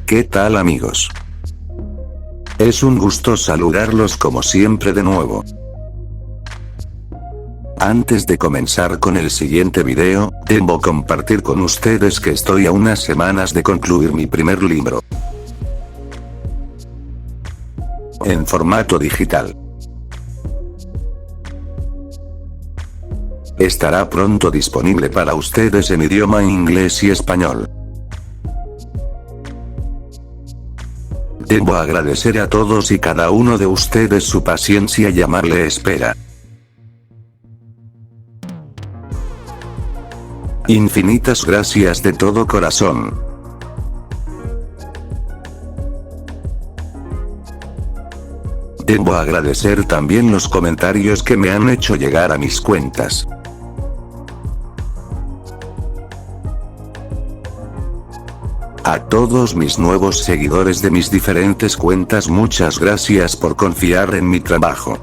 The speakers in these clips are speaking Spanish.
¿Qué tal, amigos? Es un gusto saludarlos como siempre de nuevo. Antes de comenzar con el siguiente video, debo compartir con ustedes que estoy a unas semanas de concluir mi primer libro en formato digital. Estará pronto disponible para ustedes en idioma inglés y español. Debo agradecer a todos y cada uno de ustedes su paciencia y amable espera. Infinitas gracias de todo corazón. Debo agradecer también los comentarios que me han hecho llegar a mis cuentas. A todos mis nuevos seguidores de mis diferentes cuentas, muchas gracias por confiar en mi trabajo.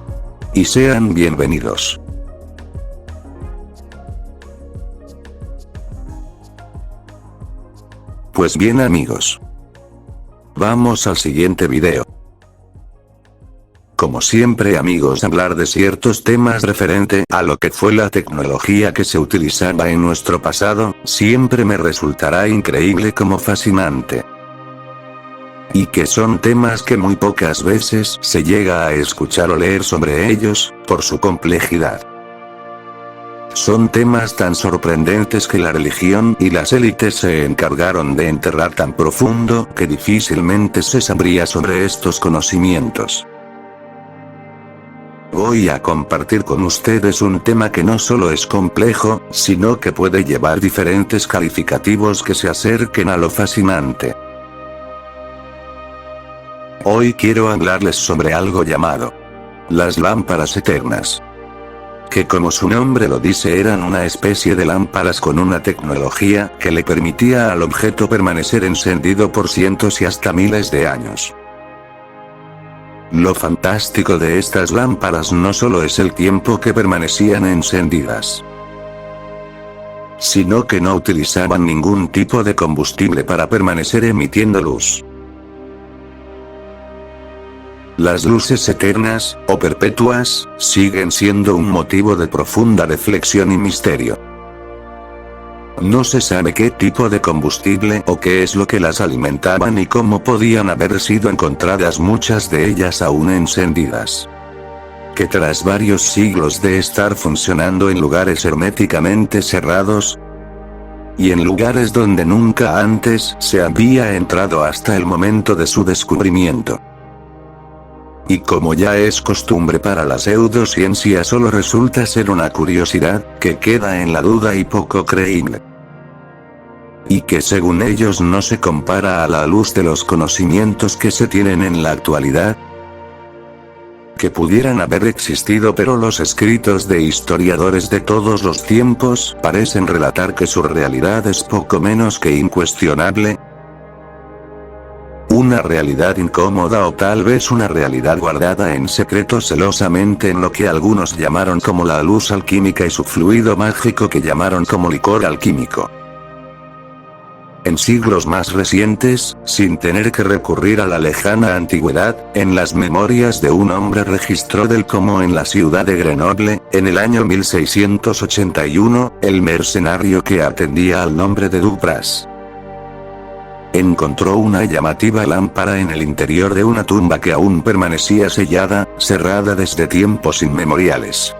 Y sean bienvenidos. Pues bien, amigos, vamos al siguiente video. Como siempre, amigos, hablar de ciertos temas referente a lo que fue la tecnología que se utilizaba en nuestro pasado, siempre me resultará increíble como fascinante. Y que son temas que muy pocas veces se llega a escuchar o leer sobre ellos, por su complejidad. Son temas tan sorprendentes que la religión y las élites se encargaron de enterrar tan profundo que difícilmente se sabría sobre estos conocimientos. Voy a compartir con ustedes un tema que no solo es complejo, sino que puede llevar diferentes calificativos que se acerquen a lo fascinante. Hoy quiero hablarles sobre algo llamado las lámparas eternas. Que, como su nombre lo dice, eran una especie de lámparas con una tecnología que le permitía al objeto permanecer encendido por cientos y hasta miles de años. Lo fantástico de estas lámparas no solo es el tiempo que permanecían encendidas, sino que no utilizaban ningún tipo de combustible para permanecer emitiendo luz. Las luces eternas, o perpetuas, siguen siendo un motivo de profunda reflexión y misterio. No se sabe qué tipo de combustible o qué es lo que las alimentaban y cómo podían haber sido encontradas muchas de ellas aún encendidas. Que tras varios siglos de estar funcionando en lugares herméticamente cerrados, y en lugares donde nunca antes se había entrado hasta el momento de su descubrimiento. Y como ya es costumbre para la pseudociencia, solo resulta ser una curiosidad, que queda en la duda y poco creíble. Y que según ellos no se compara a la luz de los conocimientos que se tienen en la actualidad. Que pudieran haber existido, pero los escritos de historiadores de todos los tiempos parecen relatar que su realidad es poco menos que incuestionable. Una realidad incómoda, o tal vez una realidad guardada en secreto celosamente en lo que algunos llamaron como la luz alquímica y su fluido mágico que llamaron como licor alquímico. En siglos más recientes, sin tener que recurrir a la lejana antigüedad, en las memorias de un hombre registró del cómo en la ciudad de Grenoble, en el año 1681, el mercenario que atendía al nombre de Dupras encontró una llamativa lámpara en el interior de una tumba que aún permanecía sellada, cerrada desde tiempos inmemoriales.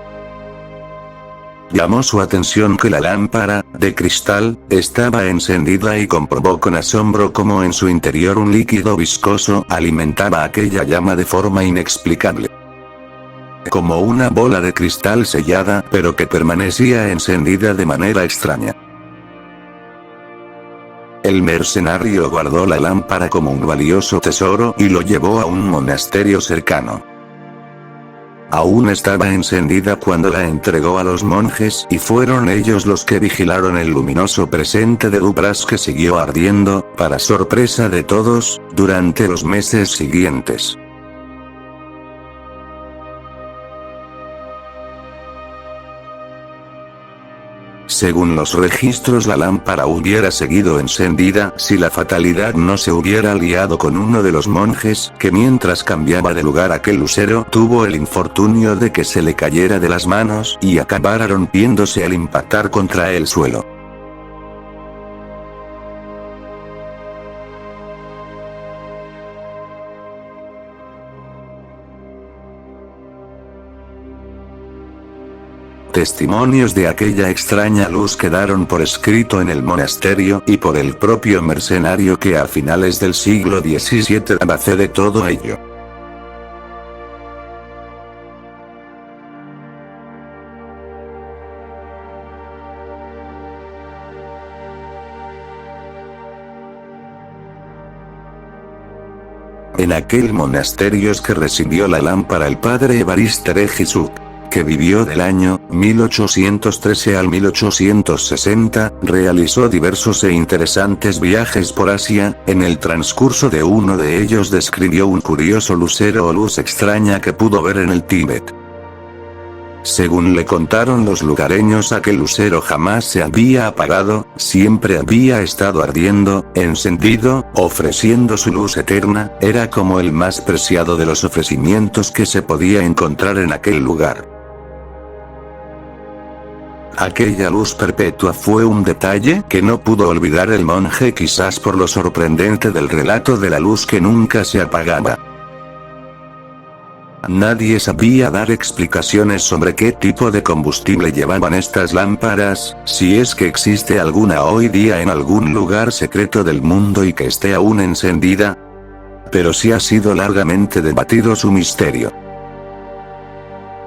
Llamó su atención que la lámpara, de cristal, estaba encendida y comprobó con asombro cómo en su interior un líquido viscoso alimentaba aquella llama de forma inexplicable. Como una bola de cristal sellada, pero que permanecía encendida de manera extraña. El mercenario guardó la lámpara como un valioso tesoro y lo llevó a un monasterio cercano. Aún estaba encendida cuando la entregó a los monjes y fueron ellos los que vigilaron el luminoso presente de Dupras que siguió ardiendo, para sorpresa de todos, durante los meses siguientes. Según los registros, la lámpara hubiera seguido encendida si la fatalidad no se hubiera liado con uno de los monjes, que mientras cambiaba de lugar aquel lucero tuvo el infortunio de que se le cayera de las manos y acabara rompiéndose al impactar contra el suelo. Testimonios de aquella extraña luz quedaron por escrito en el monasterio y por el propio mercenario que a finales del siglo XVII daba fe de todo ello. En aquel monasterio es que recibió la lámpara el padre Evariste Regisuc, que vivió del año 1813 al 1860, realizó diversos e interesantes viajes por Asia. En el transcurso de uno de ellos describió un curioso lucero o luz extraña que pudo ver en el Tíbet. Según le contaron los lugareños, aquel lucero jamás se había apagado, siempre había estado ardiendo, encendido, ofreciendo su luz eterna, era como el más preciado de los ofrecimientos que se podía encontrar en aquel lugar. Aquella luz perpetua fue un detalle que no pudo olvidar el monje, quizás por lo sorprendente del relato de la luz que nunca se apagaba. Nadie sabía dar explicaciones sobre qué tipo de combustible llevaban estas lámparas, si es que existe alguna hoy día en algún lugar secreto del mundo y que esté aún encendida. Pero sí ha sido largamente debatido su misterio.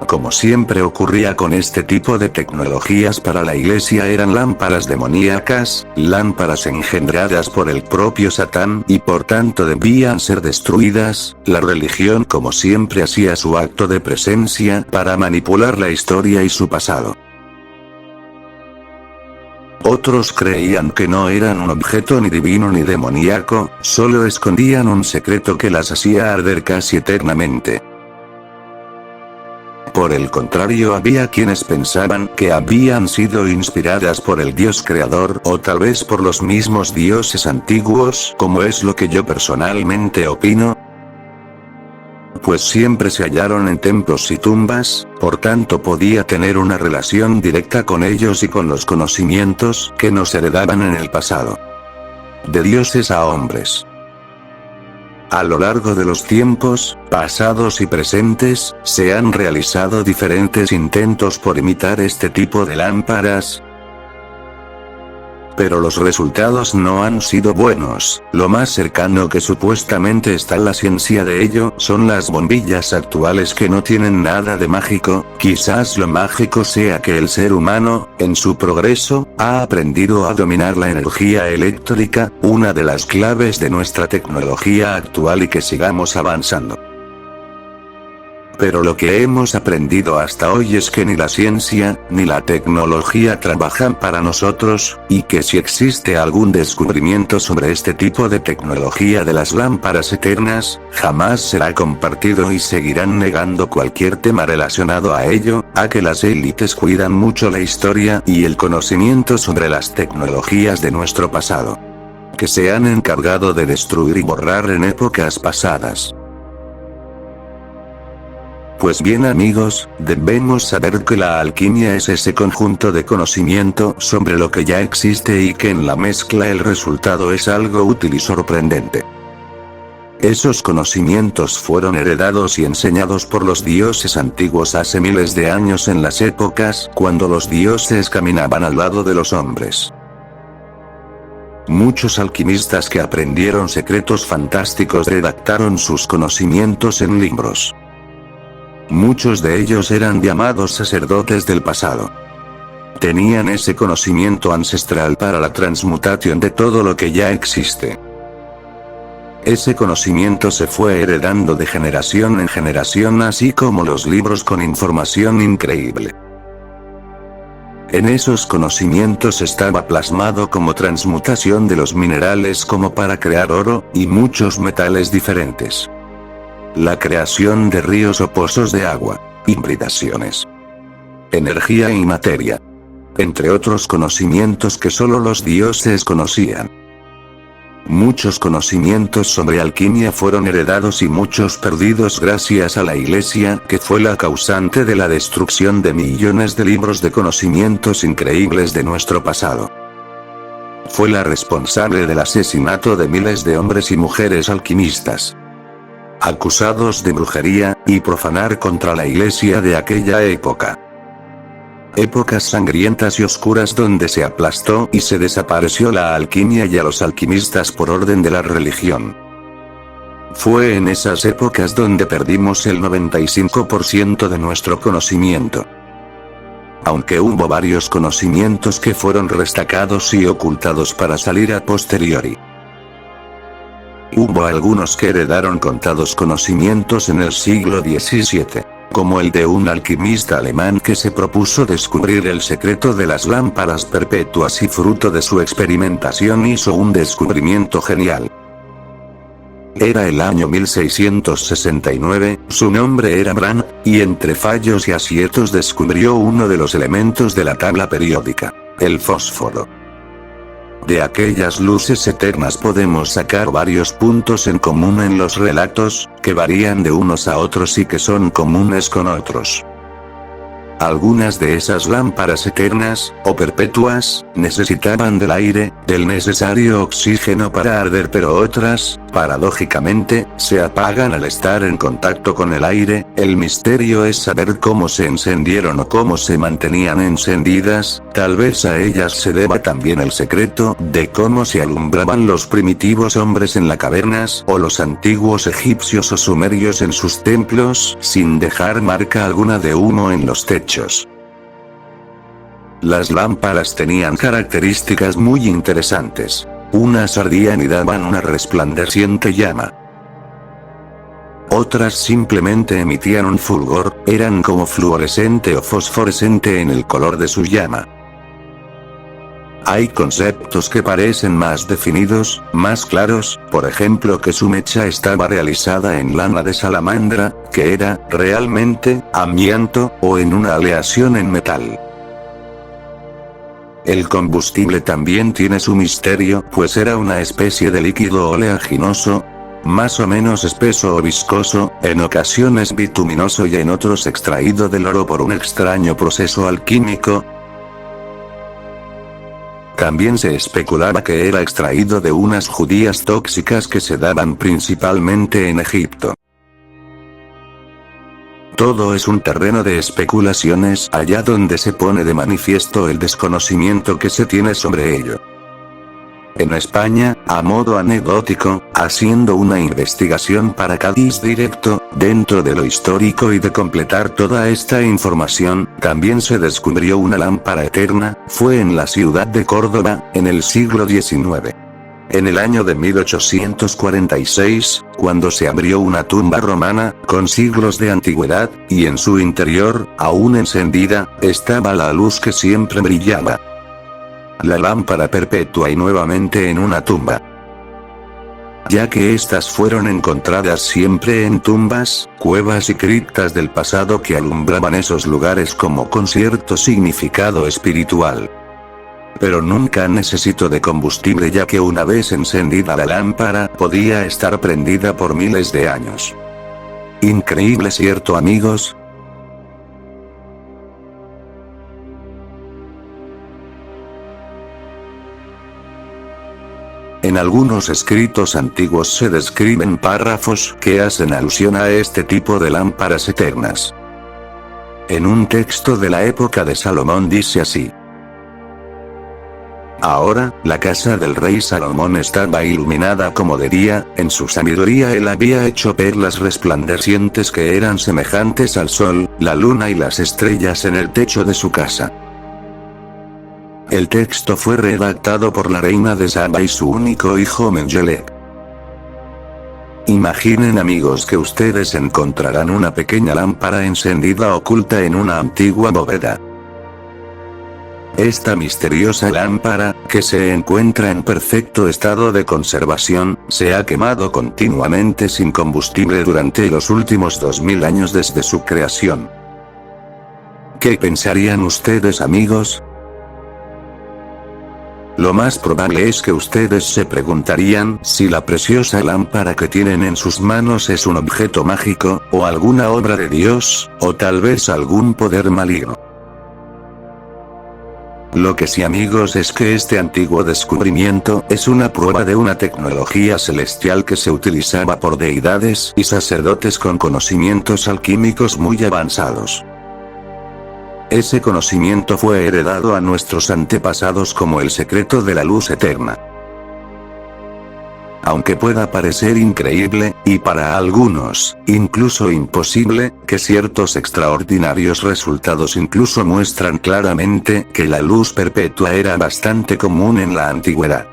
Como siempre ocurría con este tipo de tecnologías, para la iglesia eran lámparas demoníacas, lámparas engendradas por el propio Satán y por tanto debían ser destruidas. La religión, como siempre, hacía su acto de presencia para manipular la historia y su pasado. Otros creían que no eran un objeto ni divino ni demoníaco, solo escondían un secreto que las hacía arder casi eternamente. Por el contrario, había quienes pensaban que habían sido inspiradas por el Dios creador o tal vez por los mismos dioses antiguos, como es lo que yo personalmente opino, pues siempre se hallaron en templos y tumbas, por tanto podía tener una relación directa con ellos y con los conocimientos que nos heredaban en el pasado. De dioses a hombres. A lo largo de los tiempos, pasados y presentes, se han realizado diferentes intentos por imitar este tipo de lámparas, pero los resultados no han sido buenos. Lo más cercano que supuestamente está la ciencia de ello son las bombillas actuales, que no tienen nada de mágico. Quizás lo mágico sea que el ser humano, en su progreso, ha aprendido a dominar la energía eléctrica, una de las claves de nuestra tecnología actual, y que sigamos avanzando. Pero lo que hemos aprendido hasta hoy es que ni la ciencia, ni la tecnología trabajan para nosotros, y que si existe algún descubrimiento sobre este tipo de tecnología de las lámparas eternas, jamás será compartido y seguirán negando cualquier tema relacionado a ello, a que las élites cuidan mucho la historia y el conocimiento sobre las tecnologías de nuestro pasado, que se han encargado de destruir y borrar en épocas pasadas. Pues bien, amigos, debemos saber que la alquimia es ese conjunto de conocimiento sobre lo que ya existe y que en la mezcla el resultado es algo útil y sorprendente. Esos conocimientos fueron heredados y enseñados por los dioses antiguos hace miles de años, en las épocas cuando los dioses caminaban al lado de los hombres. Muchos alquimistas que aprendieron secretos fantásticos redactaron sus conocimientos en libros. Muchos de ellos eran llamados sacerdotes del pasado. Tenían ese conocimiento ancestral para la transmutación de todo lo que ya existe. Ese conocimiento se fue heredando de generación en generación, así como los libros con información increíble. En esos conocimientos estaba plasmado como transmutación de los minerales como para crear oro, y muchos metales diferentes. La creación de ríos o pozos de agua, hibridaciones, energía y materia. entre otros conocimientos que solo los dioses conocían. Muchos conocimientos sobre alquimia fueron heredados y muchos perdidos gracias a la Iglesia, que fue la causante de la destrucción de millones de libros de conocimientos increíbles de nuestro pasado. Fue la responsable del asesinato de miles de hombres y mujeres alquimistas, acusados de brujería y profanar contra la Iglesia de aquella época. Épocas sangrientas y oscuras donde se aplastó y se desapareció la alquimia y a los alquimistas por orden de la religión. Fue en esas épocas donde perdimos el 95% de nuestro conocimiento. Aunque hubo varios conocimientos que fueron restacados y ocultados para salir a posteriori. Hubo algunos que heredaron contados conocimientos en el siglo XVII. Como el de un alquimista alemán que se propuso descubrir el secreto de las lámparas perpetuas y fruto de su experimentación hizo un descubrimiento genial. Era el año 1669, su nombre era Brandt, y entre fallos y aciertos descubrió uno de los elementos de la tabla periódica, el fósforo. De aquellas luces eternas podemos sacar varios puntos en común en los relatos, que varían de unos a otros y que son comunes con otros. Algunas de esas lámparas eternas, o perpetuas, necesitaban del aire, del necesario oxígeno para arder, pero otras, paradójicamente, se apagan al estar en contacto con el aire. El misterio es saber cómo se encendieron o cómo se mantenían encendidas, tal vez a ellas se deba también el secreto de cómo se alumbraban los primitivos hombres en las cavernas o los antiguos egipcios o sumerios en sus templos sin dejar marca alguna de humo en los techos. Las lámparas tenían características muy interesantes. Unas ardían y daban una resplandeciente llama. Otras simplemente emitían un fulgor, eran como fluorescente o fosforescente en el color de su llama. Hay conceptos que parecen más definidos, más claros, por ejemplo que su mecha estaba realizada en lana de salamandra, que era, realmente, amianto, o en una aleación en metal. El combustible también tiene su misterio, pues era una especie de líquido oleaginoso, más o menos espeso o viscoso, en ocasiones bituminoso y en otros extraído del oro por un extraño proceso alquímico. También se especulaba que era extraído de unas judías tóxicas que se daban principalmente en Egipto. Todo es un terreno de especulaciones allá donde se pone de manifiesto el desconocimiento que se tiene sobre ello. En España, a modo anecdótico, haciendo una investigación para Cádiz Directo, dentro de lo histórico y de completar toda esta información, también se descubrió una lámpara eterna, fue en la ciudad de Córdoba, en el siglo XIX. En el año de 1846, cuando se abrió una tumba romana, con siglos de antigüedad, y en su interior, aún encendida, estaba la luz que siempre brillaba. La lámpara perpetua y nuevamente en una tumba. Ya que estas fueron encontradas siempre en tumbas, cuevas y criptas del pasado que alumbraban esos lugares como con cierto significado espiritual. Pero nunca necesitó de combustible, ya que una vez encendida la lámpara podía estar prendida por miles de años. Increíble, ¿cierto, amigos? En algunos escritos antiguos se describen párrafos que hacen alusión a este tipo de lámparas eternas. En un texto de la época de Salomón dice así: Ahora, la casa del rey Salomón estaba iluminada como de día, en su sabiduría él había hecho perlas resplandecientes que eran semejantes al sol, la luna y las estrellas en el techo de su casa. El texto fue redactado por la reina de Saba y su único hijo Mengelek. Imaginen, amigos, que ustedes encontrarán una pequeña lámpara encendida oculta en una antigua bóveda. Esta misteriosa lámpara, que se encuentra en perfecto estado de conservación, se ha quemado continuamente sin combustible durante los últimos 2000 años desde su creación. ¿Qué pensarían ustedes, amigos? Lo más probable es que ustedes se preguntarían si la preciosa lámpara que tienen en sus manos es un objeto mágico, o alguna obra de Dios, o tal vez algún poder maligno. Lo que sí, amigos, es que este antiguo descubrimiento es una prueba de una tecnología celestial que se utilizaba por deidades y sacerdotes con conocimientos alquímicos muy avanzados. Ese conocimiento fue heredado a nuestros antepasados como el secreto de la luz eterna. Aunque pueda parecer increíble, y para algunos, incluso imposible, que ciertos extraordinarios resultados incluso muestran claramente que la luz perpetua era bastante común en la antigüedad.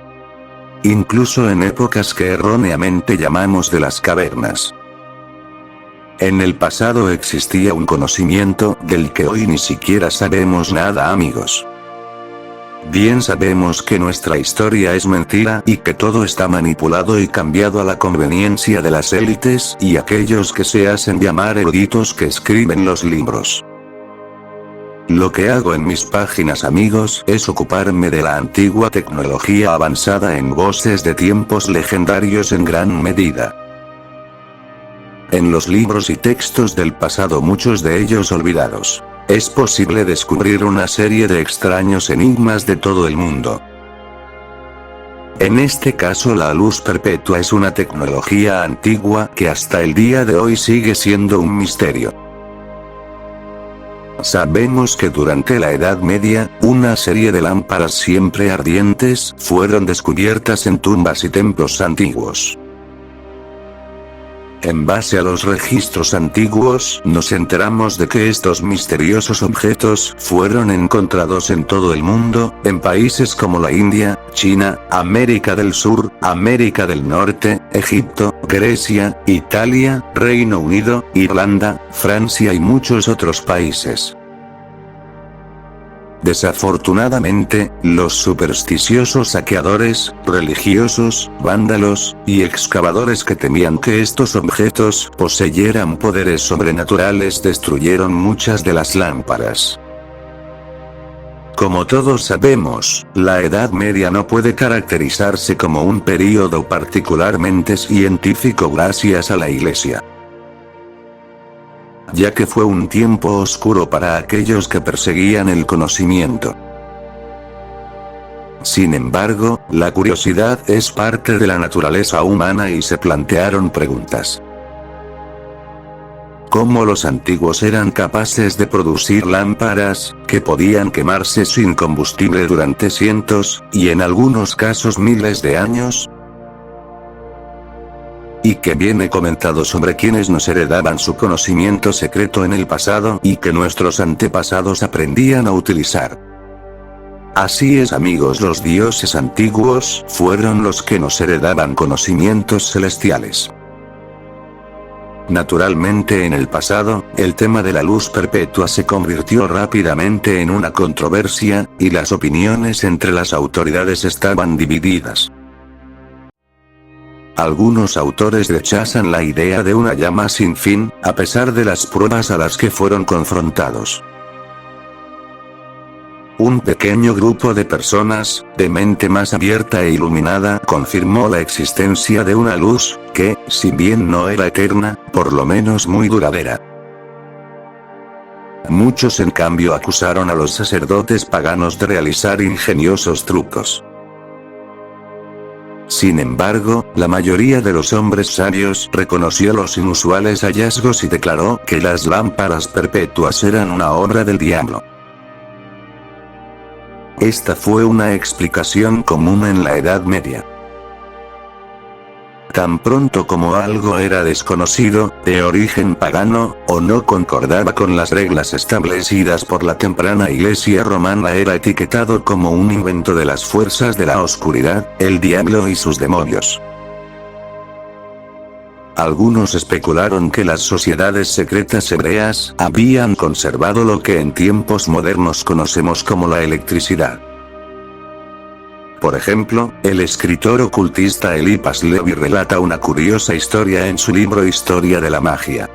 Incluso en épocas que erróneamente llamamos de las cavernas. En el pasado existía un conocimiento del que hoy ni siquiera sabemos nada, amigos. Bien sabemos que nuestra historia es mentira y que todo está manipulado y cambiado a la conveniencia de las élites y aquellos que se hacen llamar eruditos que escriben los libros. Lo que hago en mis páginas, amigos, es ocuparme de la antigua tecnología avanzada en voces de tiempos legendarios en gran medida. En los libros y textos del pasado, muchos de ellos olvidados, es posible descubrir una serie de extraños enigmas de todo el mundo. En este caso, la luz perpetua es una tecnología antigua que hasta el día de hoy sigue siendo un misterio. Sabemos que durante la Edad Media, una serie de lámparas siempre ardientes fueron descubiertas en tumbas y templos antiguos. En base a los registros antiguos, nos enteramos de que estos misteriosos objetos fueron encontrados en todo el mundo, en países como la India, China, América del Sur, América del Norte, Egipto, Grecia, Italia, Reino Unido, Irlanda, Francia y muchos otros países. Desafortunadamente, los supersticiosos saqueadores, religiosos, vándalos, y excavadores que temían que estos objetos poseyeran poderes sobrenaturales destruyeron muchas de las lámparas. Como todos sabemos, la Edad Media no puede caracterizarse como un período particularmente científico gracias a la Iglesia, ya que fue un tiempo oscuro para aquellos que perseguían el conocimiento. Sin embargo, la curiosidad es parte de la naturaleza humana y se plantearon preguntas. ¿Cómo los antiguos eran capaces de producir lámparas que podían quemarse sin combustible durante cientos, y en algunos casos miles de años? Y que viene comentado sobre quienes nos heredaban su conocimiento secreto en el pasado y que nuestros antepasados aprendían a utilizar. Así es, amigos, los dioses antiguos fueron los que nos heredaban conocimientos celestiales. Naturalmente, en el pasado, el tema de la luz perpetua se convirtió rápidamente en una controversia, y las opiniones entre las autoridades estaban divididas. Algunos autores rechazan la idea de una llama sin fin, a pesar de las pruebas a las que fueron confrontados. Un pequeño grupo de personas, de mente más abierta e iluminada, confirmó la existencia de una luz, que, si bien no era eterna, por lo menos muy duradera. Muchos, en cambio, acusaron a los sacerdotes paganos de realizar ingeniosos trucos. Sin embargo, la mayoría de los hombres sabios reconoció los inusuales hallazgos y declaró que las lámparas perpetuas eran una obra del diablo. Esta fue una explicación común en la Edad Media. Tan pronto como algo era desconocido, de origen pagano, o no concordaba con las reglas establecidas por la temprana Iglesia romana, era etiquetado como un invento de las fuerzas de la oscuridad, el diablo y sus demonios. Algunos especularon que las sociedades secretas hebreas habían conservado lo que en tiempos modernos conocemos como la electricidad. Por ejemplo, el escritor ocultista Eliphas Levi relata una curiosa historia en su libro Historia de la Magia.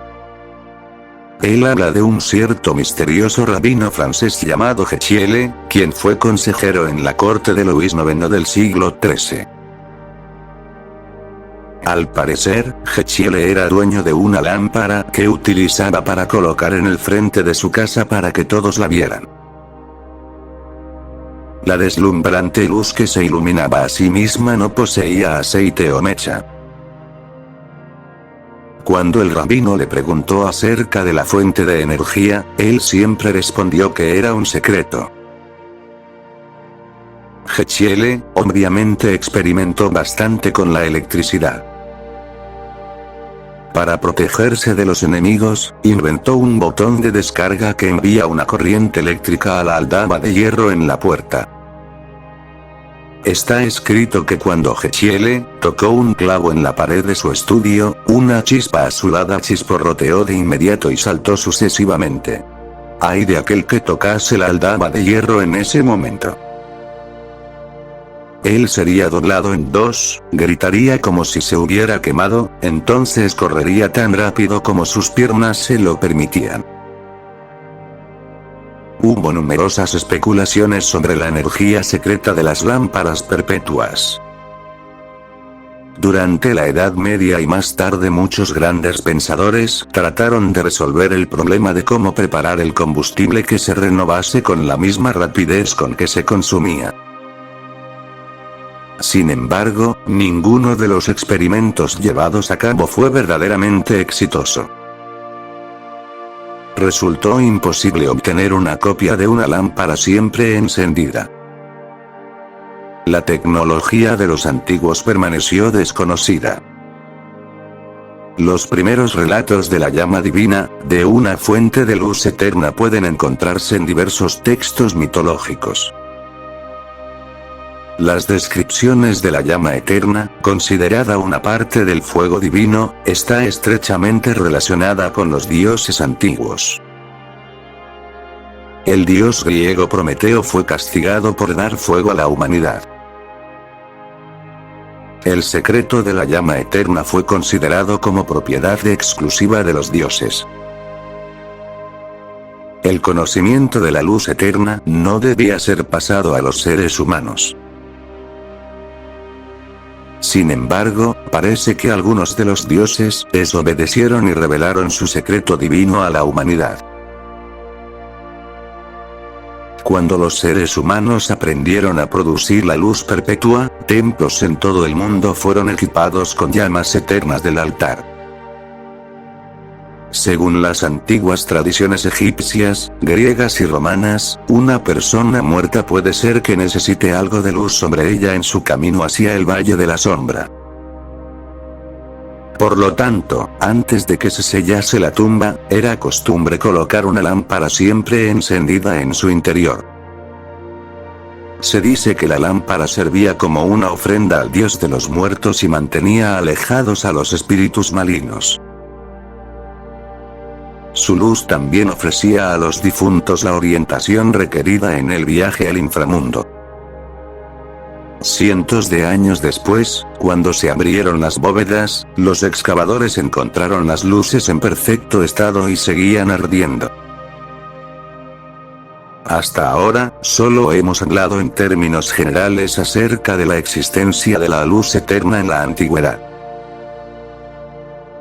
Él habla de un cierto misterioso rabino francés llamado Hechiele, quien fue consejero en la corte de Luis IX del siglo XIII. Al parecer, Hechiele era dueño de una lámpara que utilizaba para colocar en el frente de su casa para que todos la vieran. La deslumbrante luz que se iluminaba a sí misma no poseía aceite o mecha. Cuando el rabino le preguntó acerca de la fuente de energía, él siempre respondió que era un secreto. Hechiele, obviamente experimentó bastante con la electricidad. Para protegerse de los enemigos, inventó un botón de descarga que envía una corriente eléctrica a la aldaba de hierro en la puerta. Está escrito que cuando Hechiele tocó un clavo en la pared de su estudio, una chispa azulada chisporroteó de inmediato y saltó sucesivamente. Ay de aquel que tocase la aldaba de hierro en ese momento. Él sería doblado en dos, gritaría como si se hubiera quemado, entonces correría tan rápido como sus piernas se lo permitían. Hubo numerosas especulaciones sobre la energía secreta de las lámparas perpetuas. Durante la Edad Media y más tarde muchos grandes pensadores trataron de resolver el problema de cómo preparar el combustible que se renovase con la misma rapidez con que se consumía. Sin embargo, ninguno de los experimentos llevados a cabo fue verdaderamente exitoso. Resultó imposible obtener una copia de una lámpara siempre encendida. La tecnología de los antiguos permaneció desconocida. Los primeros relatos de la llama divina, de una fuente de luz eterna, pueden encontrarse en diversos textos mitológicos. Las descripciones de la llama eterna, considerada una parte del fuego divino, está estrechamente relacionada con los dioses antiguos. El dios griego Prometeo fue castigado por dar fuego a la humanidad. El secreto de la llama eterna fue considerado como propiedad exclusiva de los dioses. El conocimiento de la luz eterna no debía ser pasado a los seres humanos. Sin embargo, parece que algunos de los dioses desobedecieron y revelaron su secreto divino a la humanidad. Cuando los seres humanos aprendieron a producir la luz perpetua, templos en todo el mundo fueron equipados con llamas eternas del altar. Según las antiguas tradiciones egipcias, griegas y romanas, una persona muerta puede ser que necesite algo de luz sobre ella en su camino hacia el Valle de la Sombra. Por lo tanto, antes de que se sellase la tumba, era costumbre colocar una lámpara siempre encendida en su interior. Se dice que la lámpara servía como una ofrenda al dios de los muertos y mantenía alejados a los espíritus malignos. Su luz también ofrecía a los difuntos la orientación requerida en el viaje al inframundo. Cientos de años después, cuando se abrieron las bóvedas, los excavadores encontraron las luces en perfecto estado y seguían ardiendo. Hasta ahora, solo hemos hablado en términos generales acerca de la existencia de la luz eterna en la antigüedad.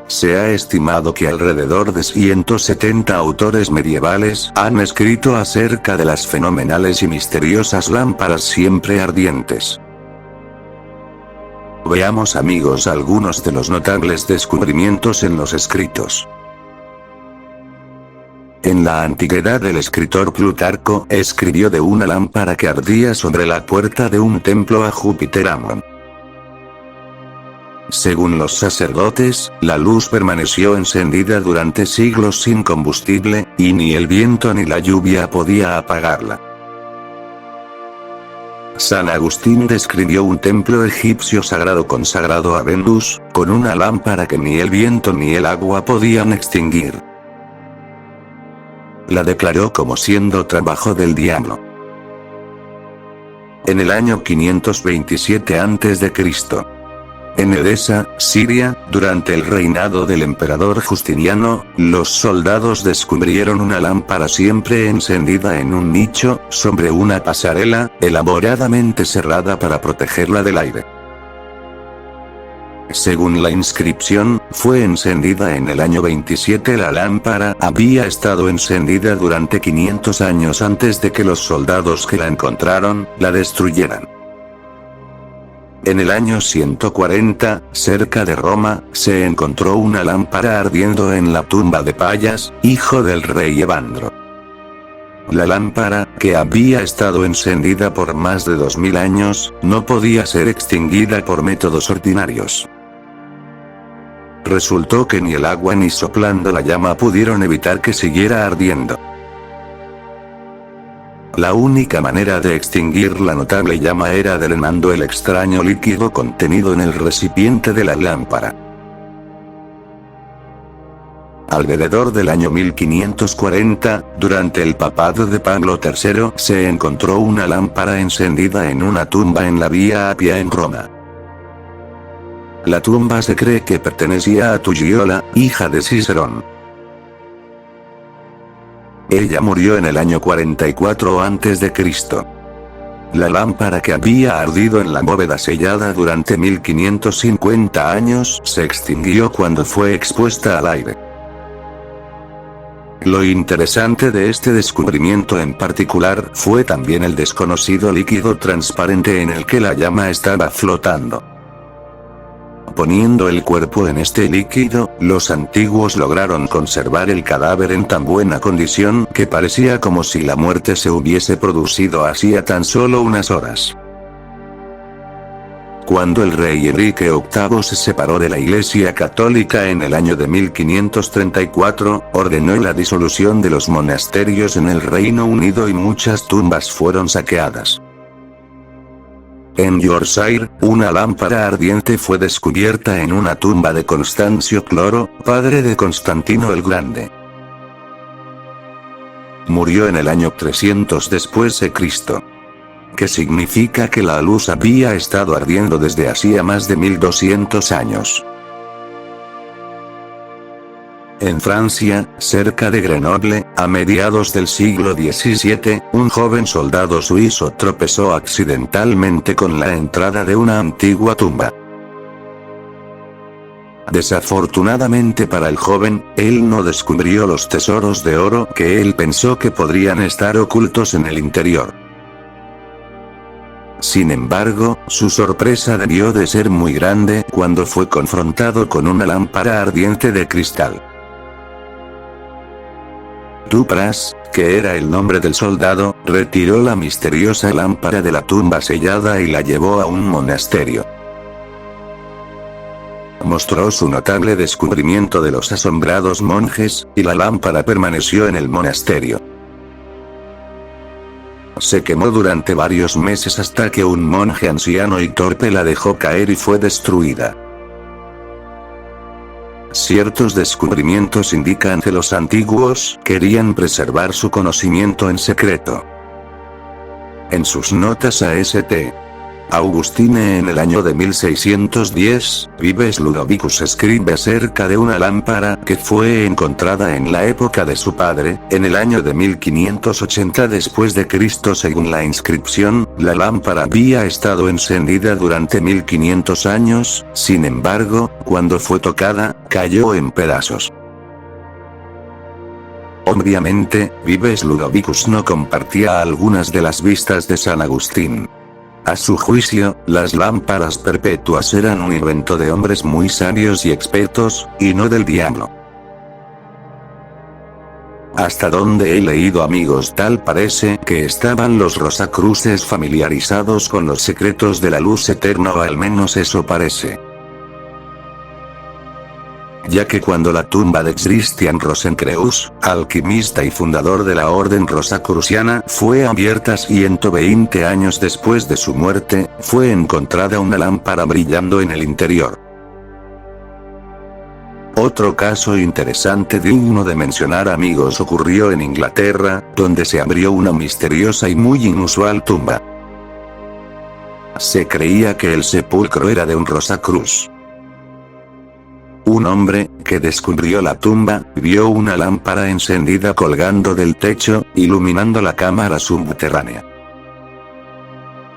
Se ha estimado que alrededor de 170 autores medievales han escrito acerca de las fenomenales y misteriosas lámparas siempre ardientes. Veamos, amigos, algunos de los notables descubrimientos en los escritos. En la antigüedad el escritor Plutarco escribió de una lámpara que ardía sobre la puerta de un templo a Júpiter Amón. Según los sacerdotes, la luz permaneció encendida durante siglos sin combustible, y ni el viento ni la lluvia podía apagarla. San Agustín describió un templo egipcio sagrado consagrado a Venus, con una lámpara que ni el viento ni el agua podían extinguir. La declaró como siendo trabajo del diablo. En el año 527 a.C., En Edesa, Siria, durante el reinado del emperador Justiniano, los soldados descubrieron una lámpara siempre encendida en un nicho, sobre una pasarela, elaboradamente cerrada para protegerla del aire. Según la inscripción, fue encendida en el año 27. La lámpara había estado encendida durante 500 años antes de que los soldados que la encontraron, la destruyeran. En el año 140, cerca de Roma, se encontró una lámpara ardiendo en la tumba de Pallas, hijo del rey Evandro. La lámpara, que había estado encendida por más de 2000 años, no podía ser extinguida por métodos ordinarios. Resultó que ni el agua ni soplando la llama pudieron evitar que siguiera ardiendo. La única manera de extinguir la notable llama era drenando el extraño líquido contenido en el recipiente de la lámpara. Alrededor del año 1540, durante el papado de Pablo III, se encontró una lámpara encendida en una tumba en la Vía Apia en Roma. La tumba se cree que pertenecía a Tugiola, hija de Cicerón. Ella murió en el año 44 a.C. La lámpara que había ardido en la bóveda sellada durante 1550 años se extinguió cuando fue expuesta al aire. Lo interesante de este descubrimiento en particular fue también el desconocido líquido transparente en el que la llama estaba flotando. Poniendo el cuerpo en este líquido, los antiguos lograron conservar el cadáver en tan buena condición que parecía como si la muerte se hubiese producido hacía tan solo unas horas. Cuando el rey Enrique VIII se separó de la Iglesia Católica en el año de 1534, ordenó la disolución de los monasterios en el Reino Unido y muchas tumbas fueron saqueadas. En Yorkshire, una lámpara ardiente fue descubierta en una tumba de Constancio Cloro, padre de Constantino el Grande. Murió en el año 300 después de Cristo. Que significa que la luz había estado ardiendo desde hacía más de 1200 años. En Francia, cerca de Grenoble, a mediados del siglo XVII, un joven soldado suizo tropezó accidentalmente con la entrada de una antigua tumba. Desafortunadamente para el joven, él no descubrió los tesoros de oro que él pensó que podrían estar ocultos en el interior. Sin embargo, su sorpresa debió de ser muy grande cuando fue confrontado con una lámpara ardiente de cristal. Dupras, que era el nombre del soldado, retiró la misteriosa lámpara de la tumba sellada y la llevó a un monasterio. Mostró su notable descubrimiento de los asombrados monjes, y la lámpara permaneció en el monasterio. Se quemó durante varios meses hasta que un monje anciano y torpe la dejó caer y fue destruida. Ciertos descubrimientos indican que los antiguos querían preservar su conocimiento en secreto. En sus notas a St. Augustine en el año de 1610, Vives Ludovicus escribe acerca de una lámpara que fue encontrada en la época de su padre, en el año de 1580 después de Cristo. Según la inscripción, la lámpara había estado encendida durante 1500 años, sin embargo, cuando fue tocada, cayó en pedazos. Obviamente, Vives Ludovicus no compartía algunas de las vistas de San Agustín. A su juicio, las lámparas perpetuas eran un invento de hombres muy sabios y expertos, y no del diablo. Hasta donde he leído, amigos, tal parece que estaban los Rosacruces familiarizados con los secretos de la luz eterna, o al menos eso parece. Ya que cuando la tumba de Christian Rosenkreuz, alquimista y fundador de la Orden Rosacruciana, fue abierta 120 años después de su muerte, fue encontrada una lámpara brillando en el interior. Otro caso interesante digno de mencionar, amigos, ocurrió en Inglaterra, donde se abrió una misteriosa y muy inusual tumba. Se creía que el sepulcro era de un Rosacruz. Un hombre, que descubrió la tumba, vio una lámpara encendida colgando del techo, iluminando la cámara subterránea.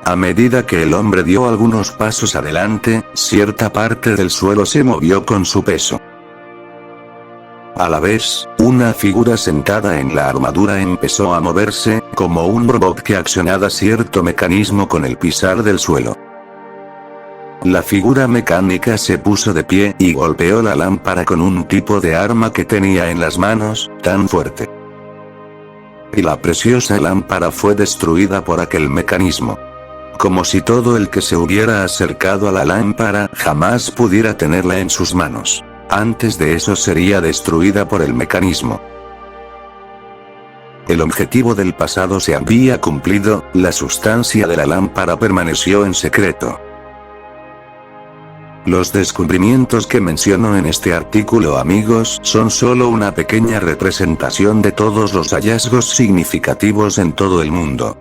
A medida que el hombre dio algunos pasos adelante, cierta parte del suelo se movió con su peso. A la vez, una figura sentada en la armadura empezó a moverse, como un robot que accionaba cierto mecanismo con el pisar del suelo. La figura mecánica se puso de pie y golpeó la lámpara con un tipo de arma que tenía en las manos, tan fuerte. Y la preciosa lámpara fue destruida por aquel mecanismo. Como si todo el que se hubiera acercado a la lámpara jamás pudiera tenerla en sus manos. Antes de eso sería destruida por el mecanismo. El objetivo del pasado se había cumplido, la sustancia de la lámpara permaneció en secreto. Los descubrimientos que menciono en este artículo, amigos, son solo una pequeña representación de todos los hallazgos significativos en todo el mundo.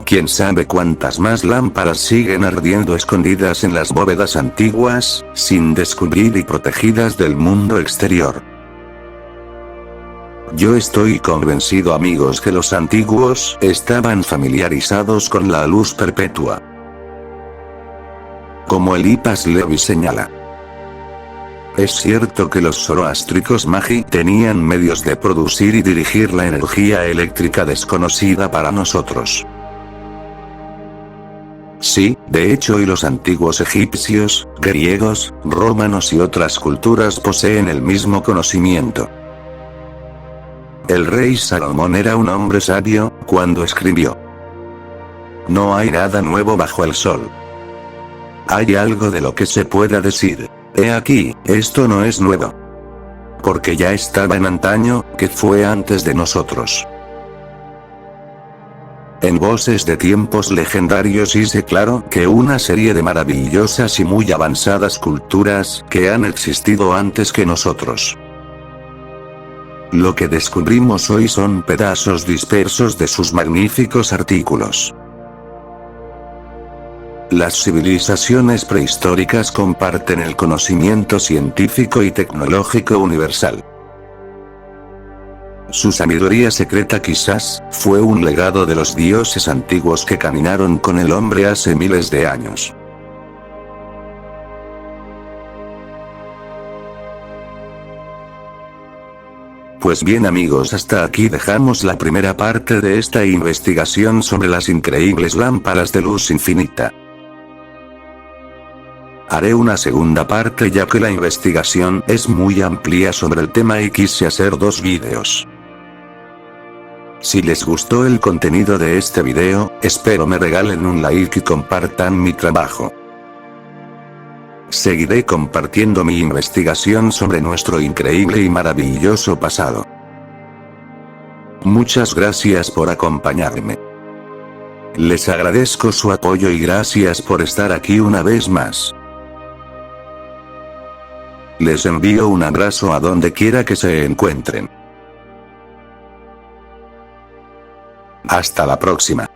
Quién sabe cuántas más lámparas siguen ardiendo escondidas en las bóvedas antiguas, sin descubrir y protegidas del mundo exterior. Yo estoy convencido, amigos, que los antiguos estaban familiarizados con la luz perpetua. Como el Ipas Levi señala. Es cierto que los zoroástricos magi tenían medios de producir y dirigir la energía eléctrica desconocida para nosotros. Sí, de hecho, y los antiguos egipcios, griegos, romanos y otras culturas poseen el mismo conocimiento. El rey Salomón era un hombre sabio, cuando escribió: no hay nada nuevo bajo el sol. Hay algo de lo que se pueda decir: he aquí, esto no es nuevo. Porque ya estaba en antaño, que fue antes de nosotros. En Voces de tiempos legendarios hice claro que una serie de maravillosas y muy avanzadas culturas que han existido antes que nosotros. Lo que descubrimos hoy son pedazos dispersos de sus magníficos artículos. Las civilizaciones prehistóricas comparten el conocimiento científico y tecnológico universal. Su sabiduría secreta quizás fue un legado de los dioses antiguos que caminaron con el hombre hace miles de años. Pues bien, amigos, hasta aquí dejamos la primera parte de esta investigación sobre las increíbles lámparas de luz infinita. Haré una segunda parte ya que la investigación es muy amplia sobre el tema y quise hacer 2 vídeos. Si les gustó el contenido de este video, espero me regalen un like y compartan mi trabajo. Seguiré compartiendo mi investigación sobre nuestro increíble y maravilloso pasado. Muchas gracias por acompañarme. Les agradezco su apoyo y gracias por estar aquí una vez más. Les envío un abrazo a donde quiera que se encuentren. Hasta la próxima.